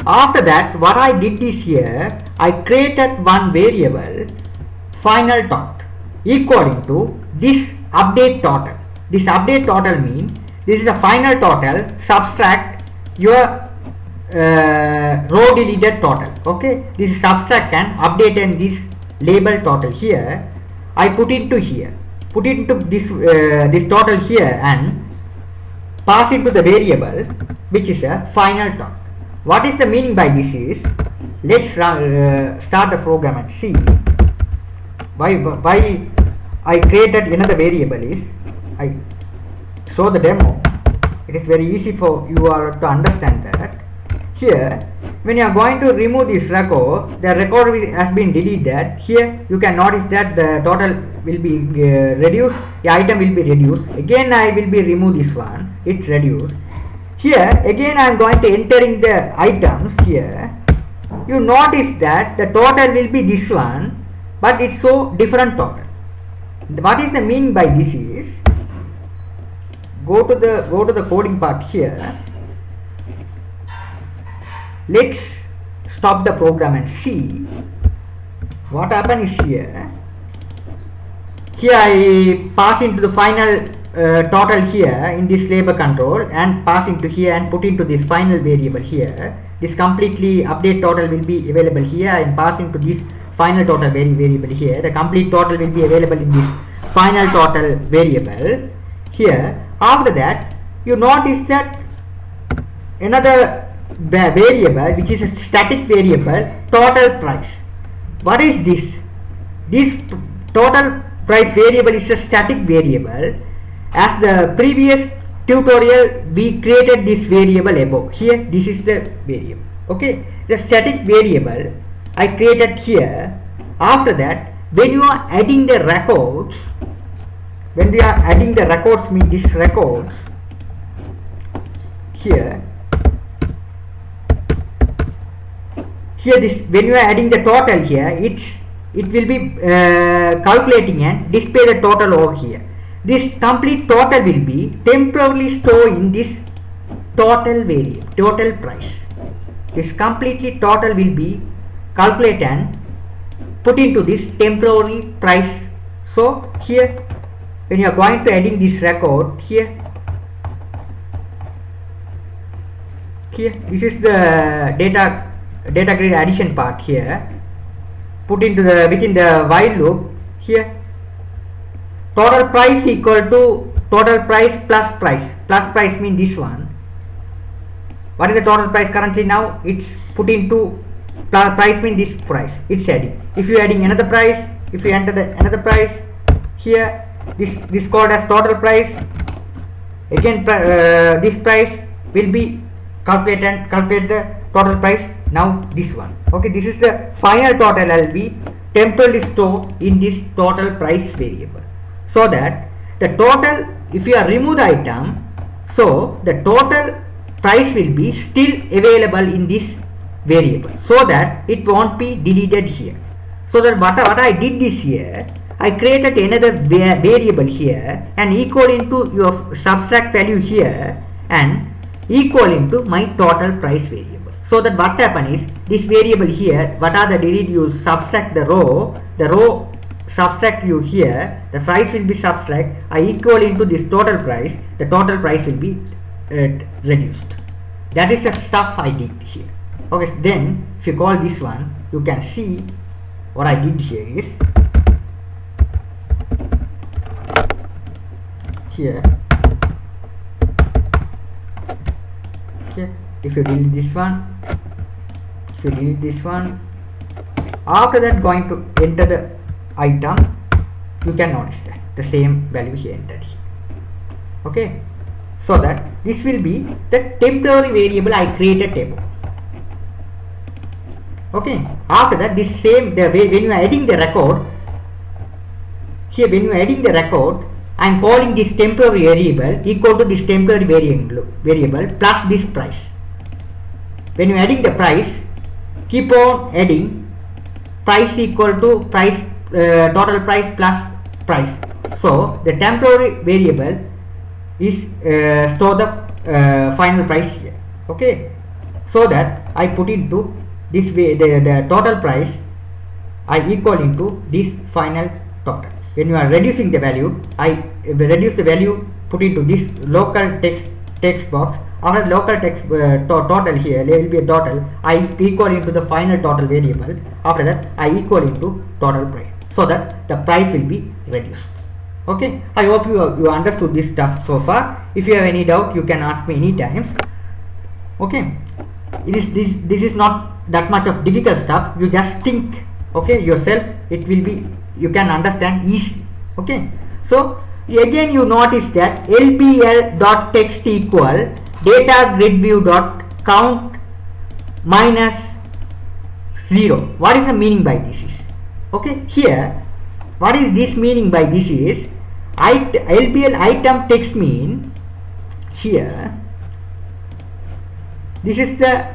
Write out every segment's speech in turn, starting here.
After that, what I did is here, I created one variable final tot equal to this update total. This update total means this is the final total subtract your row deleted total. Okay, this is subtract and update and this label total here. I put into here, put into this this total here and pass into the variable which is a final tot. What is the meaning by this is, let's start the program and see why I created another variable is, I show the demo. It is very easy for you all to understand that. Here, when you are going to remove this record, the record has been deleted. Here you can notice that the total will be reduced, the item will be reduced. Again I will be remove this one, it's reduced. Here again I am going to entering the items here. You notice that the total will be this one, but it's so different total. What is the meaning by this is, go to the coding part here. Let's stop the program and see what happens is here. Here I pass into the final total here in this label control and pass into here and put into this final variable here. This completely update total will be available here and pass into this final total variable here. The complete total will be available in this final total variable here. After that, you notice that another variable which is a static variable, total price. What is this? This total price variable is a static variable. As the previous tutorial we created this variable above. Here this is the variable. Okay, the static variable I created here. After that, when you are adding the records, when we are adding the records mean these records here this, when you are adding the total here, it will be calculating and display the total over here. This complete total will be temporarily stored in this total variable, total price. This completely total will be calculated and put into this temporary price. So here when you are going to adding this record here this is the data grid addition part here, put into the within the while loop here, total price equal to total price plus price mean this one. What is the total price currently now? It's put into price mean this price, it's adding. If you adding another price, if you enter the another price here, this called as total price. Again this price will be calculate the total price. Now this one. Okay, this is the final total will be temporarily stored in this total price variable, so that the total, if you are remove the item, so the total price will be still available in this variable, so that it won't be deleted here. So that what I did this here, I created another variable here and equal into your subtract value here and equal into my total price variable. So that what happen is, this variable here, what are the did you subtract the row subtract you here, the price will be subtract, I equal into this total price, the total price will be reduced. That is the stuff I did here. Okay, so then if you call this one, you can see what I did here is here if you delete this one, after that going to enter the item, you can notice that the same value here entered here. Okay, so that this will be the temporary variable I created table. Okay, after that this same the way when you are adding the record here, when you are adding the record, I am calling this temporary variable equal to this temporary variable plus this price. When you are adding the price, keep on adding price equal to price total price plus price. So the temporary variable is store the final price here. Okay, so that I put into this way the total price I equal into this final total. When you are reducing the value, I reduce the value, put into this local text box. After local text total here, there will be a total. I equal into the final total variable. After that, I equal into total price, so that the price will be reduced. Okay, I hope you understood this stuff so far. If you have any doubt, you can ask me any times. Okay, this is not that much of difficult stuff. You just think, okay, yourself. It will be, you can understand easily. Okay, so again you notice that lbl.text equal data grid view dot count minus 0. What is the meaning by this is? Okay, here what is this meaning by this is lbl item text mean here this is the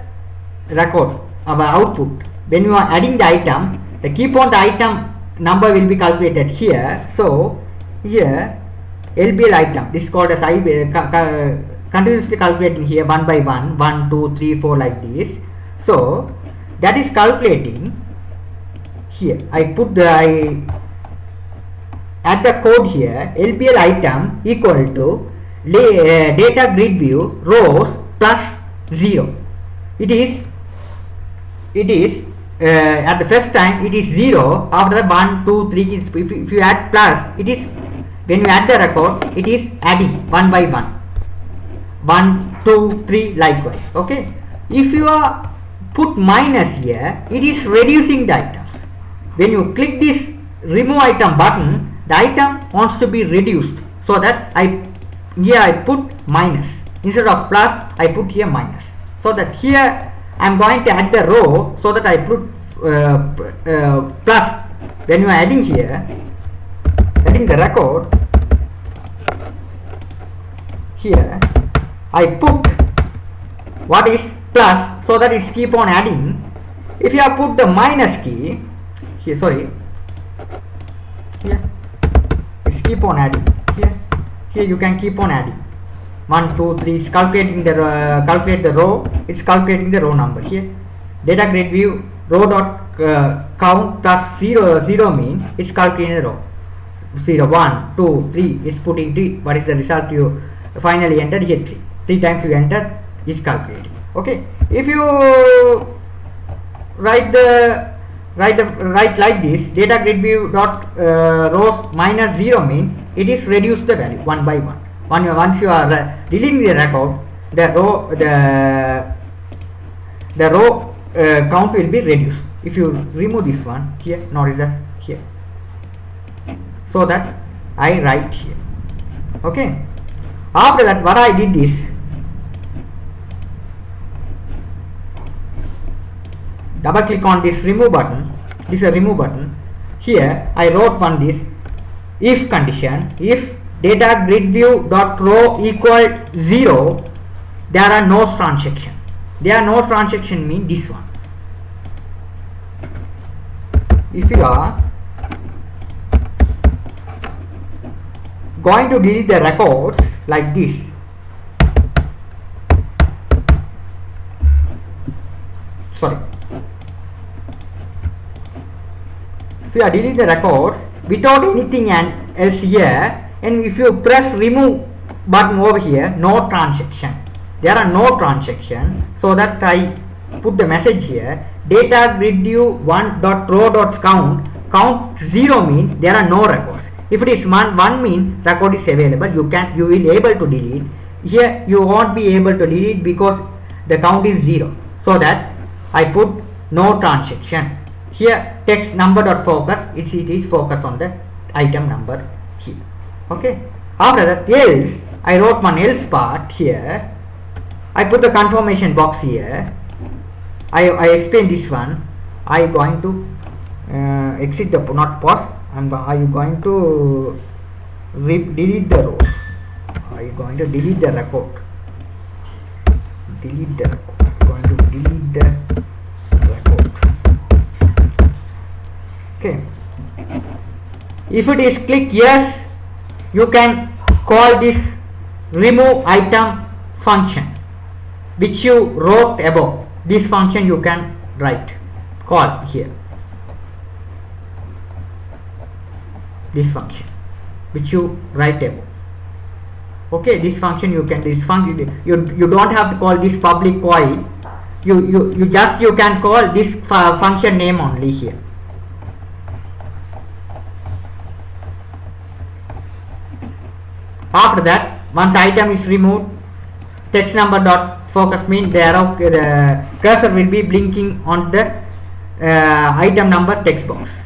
record, our output. When you are adding the item, the keep on the item number will be calculated here. So here LBL item, this is called as continuously calculating here one by one, 1, 2, 3, 4 like this. So that is calculating here. I add the code here, LBL item equal to data grid view rows plus 0. It is at the first time it is 0. After the 1, 2, 3, if you add plus, it is, when you add the record, it is adding one by one, 1, 2, 3 likewise. Okay, if you are put minus here, it is reducing the items. When you click this remove item button, the item wants to be reduced, so that I put minus instead of plus. I put here minus, so that here I am going to add the row, so that I put plus. When you are adding here, adding the record here, I put what is plus, so that it's keep on adding. If you have put the minus key here, sorry, here it's keep on adding. Here you can keep on adding 1, 2, 3. It's calculating the calculate the row. It's calculating the row number here. Data grid view row dot count plus 0 mean it's calculating the row. 0, 1, 2, 3. It's putting 3. What is the result you finally entered here? 3. 3 times you enter is calculating. Okay. If you write like this, data grid view dot rows minus 0 mean it is reduce the value one by one. Once you are deleting the record, the row count will be reduced. If you remove this one here, notice that here, so that I write here. Okay. After that, what I did is double click on this remove button. This is a remove button. Here I wrote one this if condition. If data grid view dot row equal 0, there are no transaction. There are no transaction mean this one. If you are going to delete the records like this, sorry, if you are deleting the records without anything and else here, and if you press remove button over here, no transaction, there are no transaction, so that I put the message here, data grid view 1 dot row dot count 0 mean there are no records. If it is 1 mean record is available, you will able to delete. Here you won't be able to delete because the count is 0, so that I put no transaction. Here text number dot focus, it is focus on the item number here. Okay. After that, else I wrote one else part here. I put the confirmation box here. I explain this one. I going to exit the not pause. Are you going to delete the rows? Are you going to delete the record? Delete the record. Going to delete the record. Okay. If it is click yes, you can call this remove item function which you wrote above. this function you can write, call here, this function which you write above. Okay, this function you can, this function you don't have to call this public void, you can call this function name only here. After that, once item is removed, text number dot focus means the arrow, the cursor will be blinking on the item number text box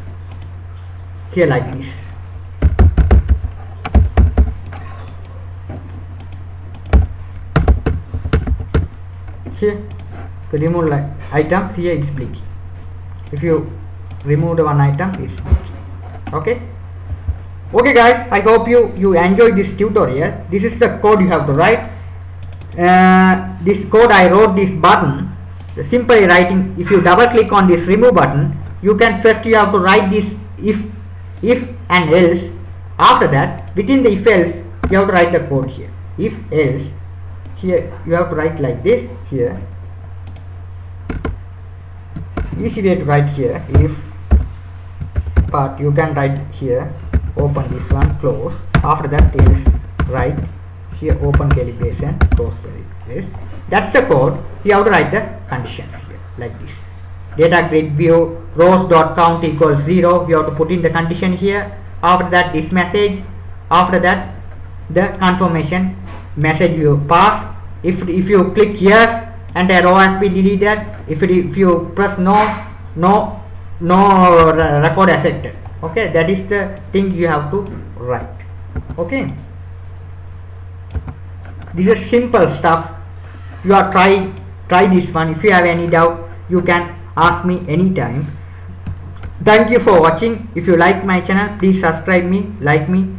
here like this. Here to remove like items, here it's blinking. If you remove the one item, it's blinking. Okay guys, I hope you enjoyed this tutorial. This is the code you have to write. This code I wrote this button, simply writing, if you double click on this remove button, you can first you have to write this if and else. After that, within the if else, you have to write the code here. If else, here you have to write like this here. Easy way to write here, if part you can write here, open this one, close. After that, else write here, open curly brace and close curly brace. That's the code. You have to write the conditions here like this. Data grid view rows dot count equals 0. You have to put in the condition here. After that, this message. After that, the confirmation message you pass. If you click yes and the row has been deleted, if you press no record affected. Okay, that is the thing you have to write. Okay, this is simple stuff. You are try this one. If you have any doubt, you can ask me anytime. Thank you for watching. If you like my channel, please subscribe me, like me.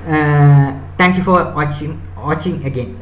Thank you for watching again.